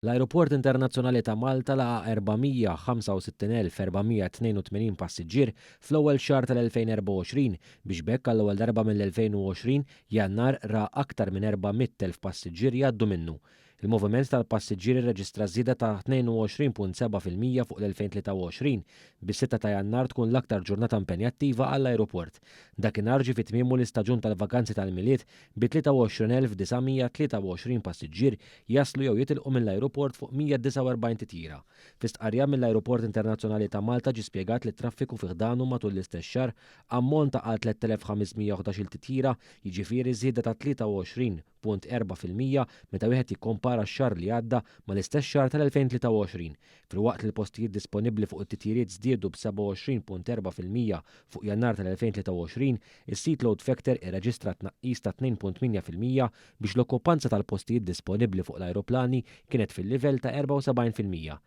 L-Ajruport Internazzjonali ta' Malta laqa 465,482 passiġġier fl-ewwel xahar tal-2024 biex bekk għall-ewwel darba mill-2020 Jannar ra aktar minn 400,000 passiġġier jgħaddu minnu. Il-moviment tal-passiġġieri rreġistra żieda ta' 22.7% fuq l-2023 bis-6 ta' Jannar tkun l-aktar ġurnata impenjattiva għall-ajruport. Dakinhar ġie fi tmiemu l-istaġun tal-vakanzi tal-miliet bi 23,923 passiġġier jaslu jew jitilqu mill-ajruport fuq 149 titjira. Fi-stqarrija mill-Ajruport Internazzjonali ta' Malta ġie spjegat li t-traffiku fih danu matul l-istess xahar ammonta għal 3,511 titjira, jiġifieri żieda ta' 23.4% meta wieħed jikkompara x-xahar li għadda mal-istess xahar tal-2023. Filwaqt li l-postijiet disponibbli fuq it-titjiriet żdiedu b'27.4% fuq Jannar tal-2023, is-seat load factor irreġistra tnaqqis ta' 2.8% biex l-okkupanza tal-postijiet disponibbli fuq l-ajruplani kienet fil-livell ta' 74%.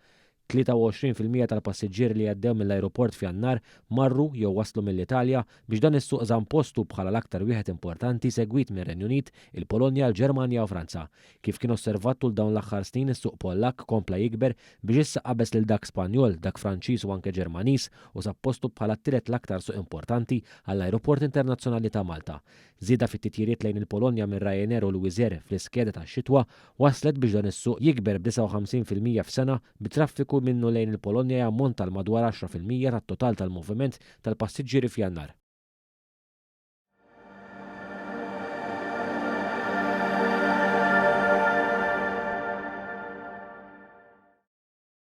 23% tal-passiġġieri li għaddew mill-ajruport f'Jannar marru jew waslu mill-Italja biex dan is-suq żamm postu bħala l-aktar wieħed importanti segwit mir-Renju Unit, il-Polonja, l-Ġermanja u Franza. Kif kien osservat tul dawn l-aħħar snin is-suq Pollak kompla jikber biex issa qabeż lil dak Spanjol, dak Franċiż u anke Ġermaniż u sab postu bħala t-tielet l-aktar suq importanti għall-Ajruport Internazzjonali ta' Malta. Żieda fit-titjiriet lejn il-Polonja minn Ryanair u Wizzair fl-iskeda tax-xitwa waslet biex dan is-suq jikber b'59% f'sena bit-traffiku minnu lejn il-Polonja jammont tal madwar 10% tat-total tal-moviment tal-passiġġieri f'Jannar.